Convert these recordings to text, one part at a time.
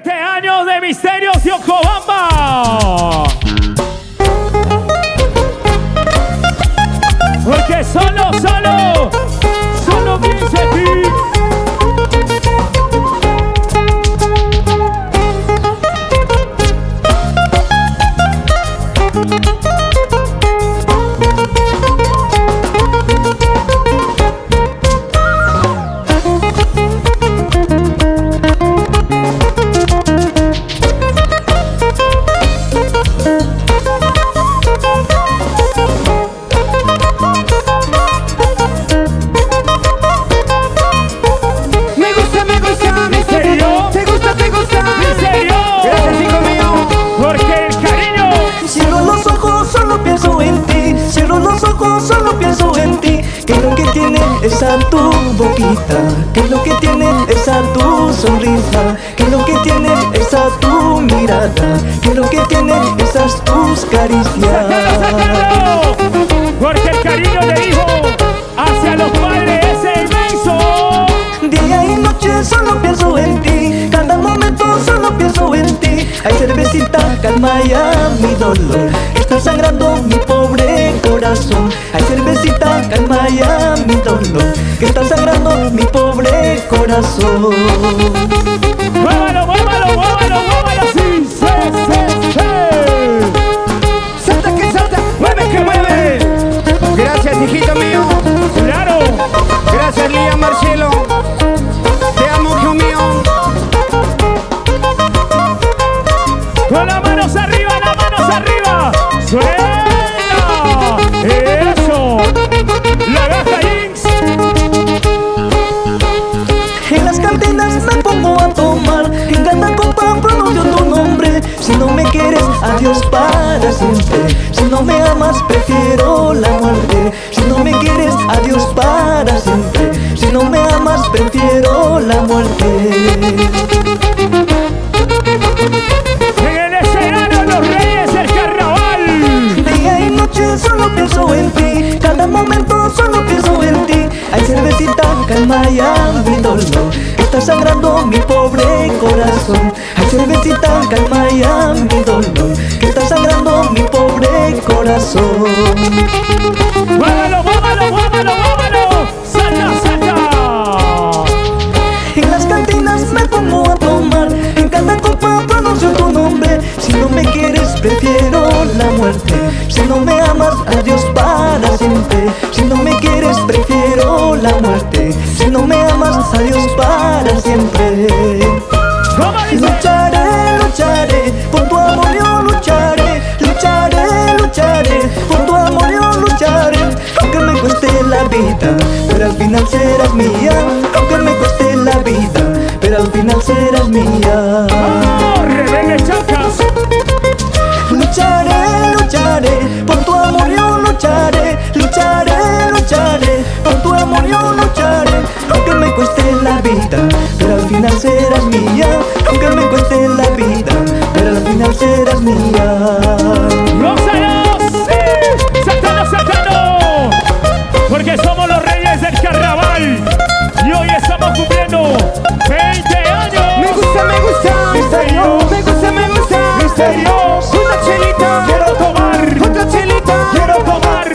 20 años de Misterios de Ocobamba. Porque solo pienso en ti. Solo pienso en ti. ¿Qué es lo que tiene esa tu boquita? ¿Qué es lo que tiene esa tu sonrisa? ¿Qué es lo que tiene esa tu mirada? ¿Qué es lo que tiene esas tus caricias? ¡Sácalo! Porque el cariño le dijo hacia los padres es inmenso. Día y noche solo pienso en ti. Cada momento solo pienso en ti. Ay, cervecita, calma ya mi dolor. Está sangrando mi pobre corazón. Ay, cervecita, calma ya mi dolor. Que está sangrando mi pobre corazón. Muévalo, muévalo, muévalo, muévalo así. Salta que salta, mueve que mueve. Gracias, hijito mío. Claro. Gracias, Lía Marcelo. Te amo, hijo mío. Con las manos arriba, las manos arriba. ¡Suena! ¡Eso! La Gaja Jinx. En las cantinas me pongo a tomar. En cada copa pronuncio tu nombre. Si no me quieres, adiós para siempre. Si no me amas, prefiero la muerte. Si no me quieres, adiós para siempre. Si no me amas, prefiero la muerte. Solo pienso en ti, cada momento solo pienso en ti. Ay, cervecita, calma ya mi dolor. Está sangrando mi pobre corazón. Ay, cervecita, calma ya mi dolor. Que está sangrando mi pobre corazón. ¡Muévalo, muévalo, muévalo, muévalo! ¡Salta, salta! En las cantinas me pongo a tomar. En cada copa pronuncio tu nombre. Si no me quieres, prefiero la muerte. Si no me amas, adiós para siempre. Si no me quieres, prefiero la muerte. Si no me amas, adiós para siempre. ¿Cómo dice? Lucharé, lucharé, por tu amor yo lucharé. Lucharé, lucharé, por tu amor yo lucharé. Aunque me cueste la vida, pero al final serás mía. Aunque me cueste la vida, pero al final serás mía. ¡Oh, rebelde chacas! Lucharé, lucharé, por tu amor yo lucharé. Lucharé, lucharé, por tu amor yo lucharé. Aunque me cueste la vida, pero al final serás mía. Aunque me cueste la vida, pero al final serás mía. ¡Gózalos! ¡Sí! ¡Saltando, saltando! Porque somos los reyes del carnaval. Y hoy estamos cumpliendo 20 años. Me gusta, me gusta. Misterio. Me gusta, me gusta. Misterio. Una chelita. Quiero tomar. Otra chelita. Quiero tomar.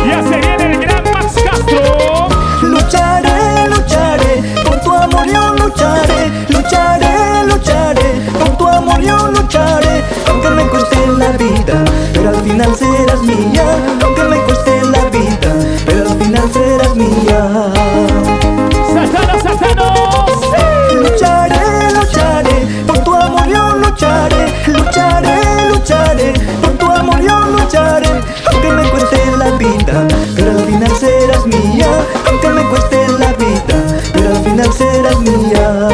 Ya se viene el gran Max Castro. Lucharé, lucharé, por tu amor yo lucharé. Lucharé, lucharé, por tu amor yo lucharé. Aunque me cueste la vida, pero al final serás mía. Aunque me cueste la vida, pero al final serás mía. ¡Saltando, saltando! ¡Sí! Lucharé, lucharé, por tu amor yo lucharé. Lucharé, lucharé, por tu amor yo lucharé. Aunque me cueste la vida, pero al final serás mía. Aunque me cueste la vida, pero al final serás mía.